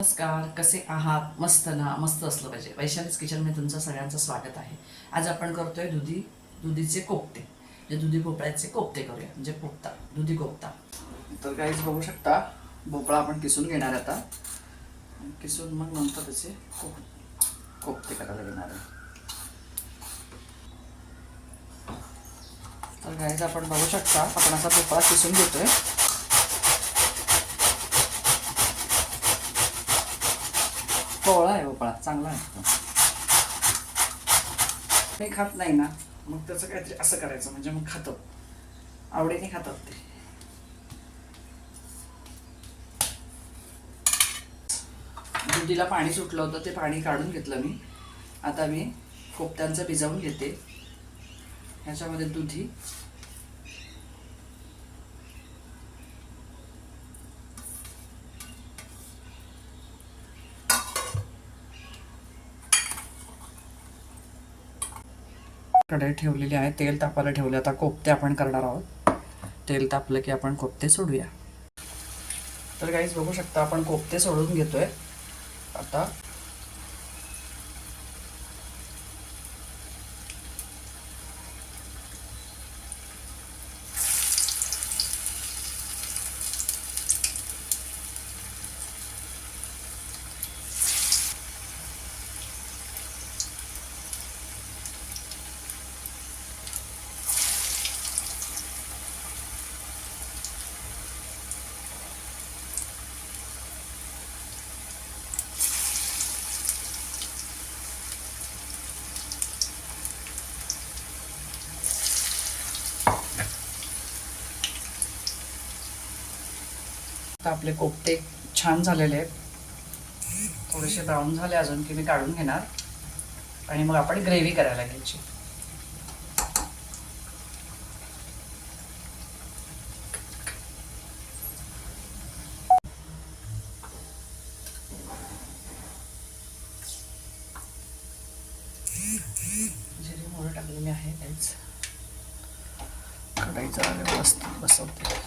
नमस्कार, कसे आहात? मस्त ना? मस्त असलं पाहिजे. वैशालीज किचनमध्ये तुमचं सगळ्यांचं स्वागत आहे. आज आपण करतोय दुधीचे कोफ्ते, म्हणजे दुधी भोपळ्याचे कोफ्ते करूया, म्हणजे कोफ्ता, दुधी कोफ्ता. तर काहीच बघू शकता, भोपळा आपण किसून घेणार आता. किसून मग नंतर त्याचे कोफ्ते करायला घेणार आहे. तर काहीच आपण बघू शकता, आपण असा भोपळा किसून घेतोय. कोवळा आहे भोपळा, चांगला आहे. ते खात नाही ना, मग त्याचं काहीतरी असं करायचं, म्हणजे मग खातो, आवडीने खातात ते. दुधीला पाणी सुटलं होतं, ते पाणी काढून घेतलं मी. आता मी कोफ्त्यांचं भिजवून घेते. ह्याच्यामध्ये दुधी, कढई ठेवलेली आहे, तेल तापायला ठेवले. आता कोफ्ते आपण करणार आहोत. तेल तापलं की आपण कोफ्ते सोडूया. तर काहीच बघू शकता, आपण कोफ्ते सोडून घेतोय आता. आता आपले कोफ्ते छान झालेले आहेत. थोडेसे ब्राऊन झाले अजून की मी काढून घेणार आणि मग आपण ग्रेव्ही करायला घ्यायची. जिरे मोहरी टाकलेली आहे. काहीच कढईचा व्यवस्थित बसवते.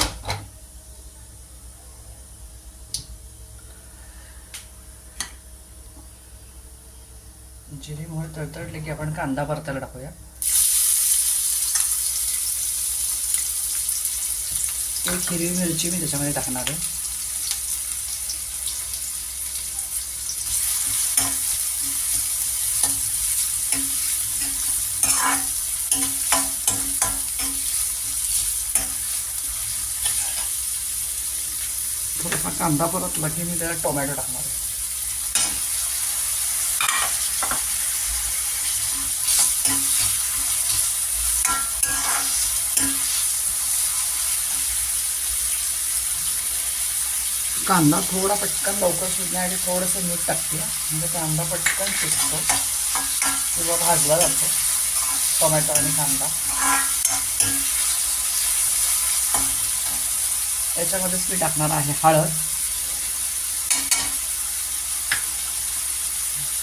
जिरे मोहरी तळतळले की आपण कांदा परतायला टाकूया. एक हिरवी मिरची मी त्याच्यामध्ये टाकणार आहे. थोडासा कांदा परतला की मी त्याला टोमॅटो टाकणार आहे. कांदा थोडा पटकन लवकर शिजण्यासाठी थोडंसं मीठ टाकते, म्हणजे कांदा पटकन शिजतो किंवा भाजला जातो टोमॅटो आणि कांदा. याच्यामध्येच मी टाकणार आहे हळद,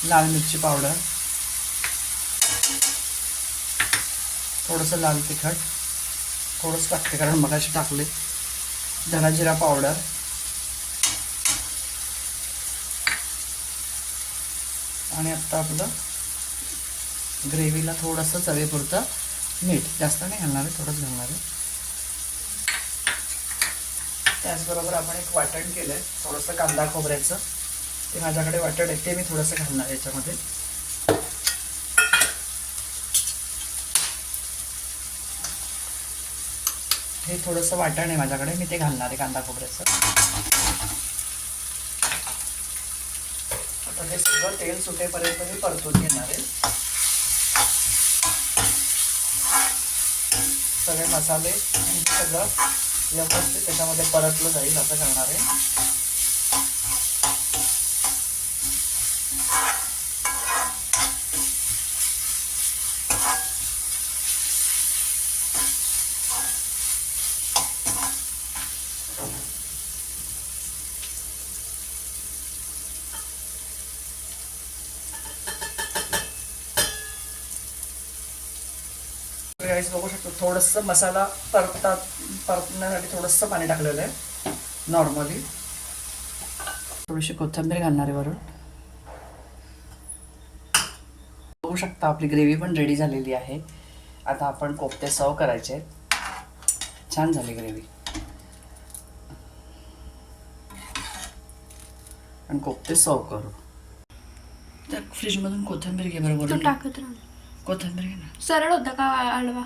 लाल मिरची पावडर, थोडंसं लाल तिखट, थोडंसं टाकते कारण मगाशी टाकले, धना जिरा पावडर, आणि आता आपलं ग्रेव्हीला थोडंसं चवीपुरतं मीठ, जास्त नाही घालणार आहे, थोडंच घालणार आहे. त्याचबरोबर आपण एक वाटण केलं आहे थोडंसं कांदा खोबऱ्याचं, ते माझ्याकडे वाटण आहे, ते मी थोडंसं घालणार आहे याच्यामध्ये. हे थोडंसं वाटण आहे माझ्याकडे, मी ते घालणार आहे कांदा खोबऱ्याचं. आता हे सगळं तेल सुटेपर्यंत मी परतून घेणार आहे. सगळे मसाले आणि सगळं व्यवस्थित त्याच्यामध्ये परतलं जाईल असं करणार आहे. बघू शकतो थोडंसं मसाला परतण्यासाठी थोडंसं पाणी टाकलेलं आहे नॉर्मली. थोडीशी कोथिंबीर घालणार आहे वरून. बघू शकता आपली ग्रेव्ही पण रेडी झालेली आहे. आता आपण कोफ्ते सर्व करायचे आहेत. छान झाली ग्रेव्ही. आणि कोफ्ते सर्व करू. तर फ्रीजमधून कोथिंबीर घे बरोबर. टाकत राहा. कोथिंबीर घे ना. सरळ होता का आडवा?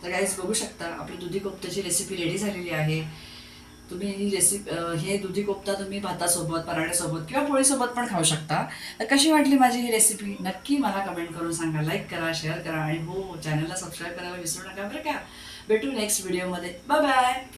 तर गाईज बघू शकता आपली दुधी कोफ्त्याची रेसिपी रेडी झालेली आहे. तुम्ही ही रेसिपी हे दुधी कोफ्ता तुम्ही भातासोबत, पराठ्यासोबत किंवा पोळीसोबत पण खाऊ शकता. तर कशी वाटली माझी ही रेसिपी नक्की मला कमेंट करून सांगा. लाईक करा, शेअर करा आणि हो चॅनलला सबस्क्राईब करायला विसरू नका बरं का. भेटू नेक्स्ट व्हिडिओमध्ये. Bye bye.